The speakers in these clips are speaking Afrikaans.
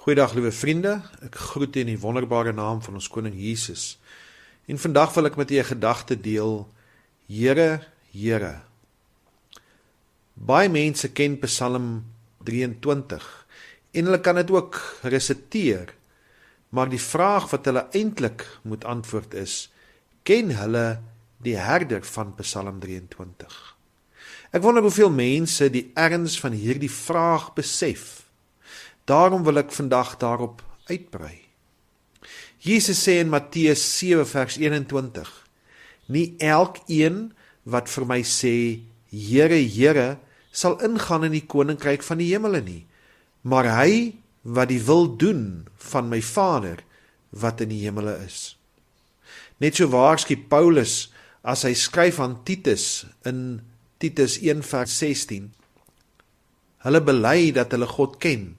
Goeiedag liewe vriende, ek groet u in die wonderbare naam van ons koning Jesus. En vandag wil ek met u 'n gedagte deel, Here, Here. Baie mense ken Psalm 23 en hulle kan dit ook resiteer, maar die vraag wat hulle eintlik moet antwoord is, ken hulle die herder van Psalm 23? Ek wonder hoeveel mense die erns van hierdie vraag besef. Daarom wil ek vandag daarop uitbrei. Jesus sê in Matteus 7 vers 21, nie elkeen wat vir my sê, Here, Here, sal ingaan in die koninkryk van die hemele nie, maar hy wat die wil doen van my Vader wat in die hemele is. Net so waarsku Paulus as hy skryf aan Titus in Titus 1 vers 16, hulle bely dat hulle God ken,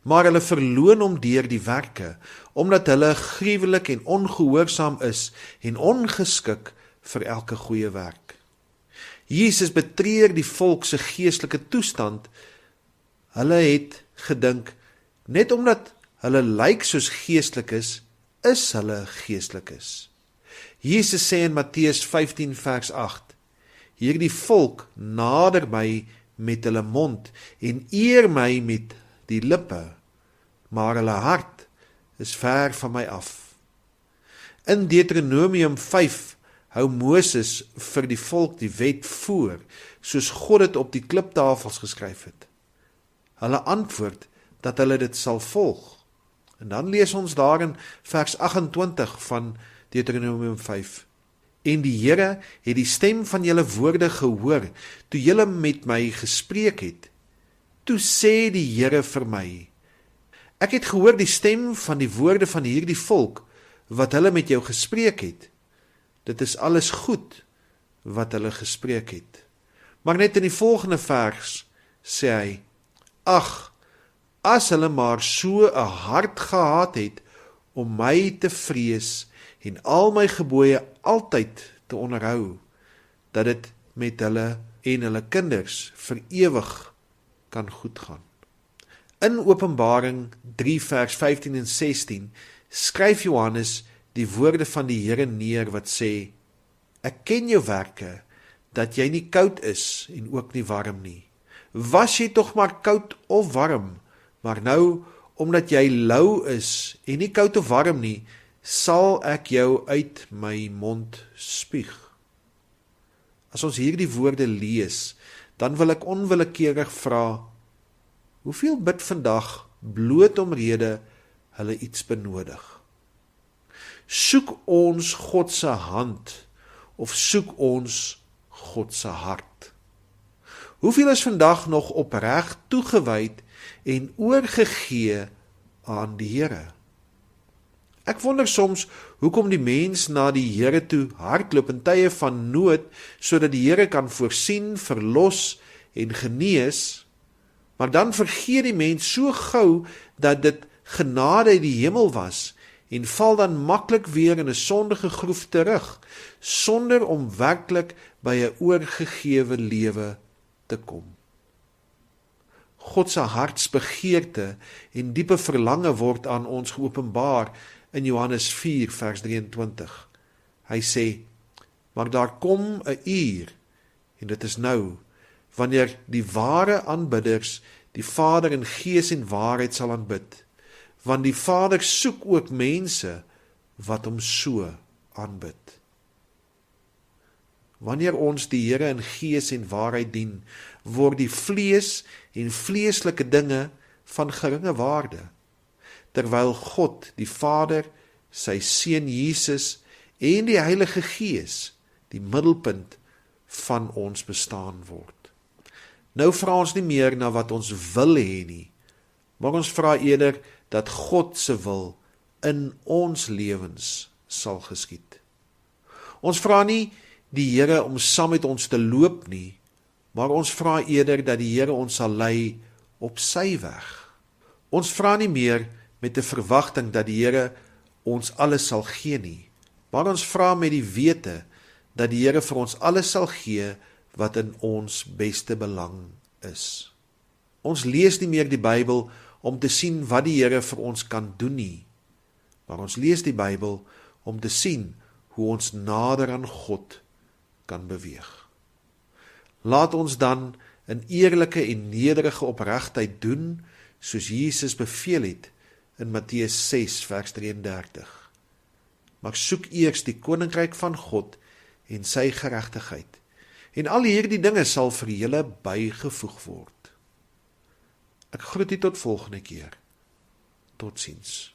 maar hulle verloon hom deur die werke, omdat hulle gruwelik en ongehoorsaam is en ongeskik vir elke goeie werk. Jesus betreur die volk se geestelike toestand. Hulle het gedink, net omdat hulle lyk soos geestelik is hulle geestelik is. Jesus sê in Matteus 15 vers 8, hierdie volk nader my met hulle mond en eer my met die lippe, maar hulle hart is ver van my af. In Deuteronomium 5 hou Moses vir die volk die wet voor, soos God dit op die kliptafels geskryf het. Hulle antwoord dat hulle dit sal volg. En dan lees ons daar in vers 28 van Deuteronomium 5. En die Here het die stem van julle woorde gehoor, toe julle met my gespreek het. Toe sê die Here vir my, ek het gehoor die stem van die woorde van hierdie volk, wat hulle met jou gespreek het. Dit is alles goed, wat hulle gespreek het. Maar net in die volgende vers, sê hy, ag, as hulle maar so 'n hart gehad het, om my te vrees, en al my gebooie altyd te onderhou, dat dit met hulle en hulle kinders vir ewig kan goed gaan. In Openbaring 3 vers 15 en 16 skryf Johannes die woorde van die Here neer wat sê, ek ken jou werke, dat jy nie koud is en ook nie warm nie. Was jy tog maar koud of warm, maar nou, omdat jy lou is en nie koud of warm nie, sal ek jou uit my mond spuug. As ons hierdie woorde lees, dan wil ek onwillekeurig vra, hoeveel bid vandag bloot omrede hulle iets benodig? Soek ons God se hand of soek ons God se hart? Hoeveel is vandag nog opreg toegewyd en oorgegee aan die Here? Ek wonder soms hoekom die mens na die Here toe hardloop in tye van nood, sodat die Here kan voorsien, verlos en genees, maar dan vergeet die mens so gou dat dit genade uit die hemel was en val dan maklik weer in 'n sondige groef terug, sonder om werklik by 'n oorgegewe lewe te kom. God se hartsbegeerte en diepe verlange word aan ons geopenbaar in Johannes 4 vers 23. Hy sê, maar daar kom 'n uur, en dit is nou, wanneer die ware aanbidders die Vader in gees en waarheid sal aanbid, want die Vader soek ook mense wat hom so aanbid. Wanneer ons die Here in gees en waarheid dien, word die vlees en vleeslike dinge van geringe waarde, terwyl God, die Vader, sy Seun Jesus en die Heilige Gees die middelpunt van ons bestaan word. Nou vra ons nie meer na wat ons wil hê nie, maar ons vra eerder dat God se wil in ons lewens sal geskied. Ons vra nie die Here om saam met ons te loop nie, maar ons vra eerder dat die Here ons sal lei op sy weg. Ons vra nie meer met 'n verwagting dat die Here ons alles sal gee nie, maar ons vra met die wete dat die Here vir ons alles sal gee wat in ons beste belang is. Ons lees nie meer die Bybel om te sien wat die Here vir ons kan doen nie, maar ons lees die Bybel om te sien hoe ons nader aan God kan beweeg. Laat ons dan in eerlike en nederige opregtheid doen, soos Jesus beveel het in Matteus 6 vers 33. Maar soek eers die koninkryk van God en sy geregtigheid, en al hierdie dinge sal vir julle bygevoeg word. Ek groet u tot volgende keer. Totsiens.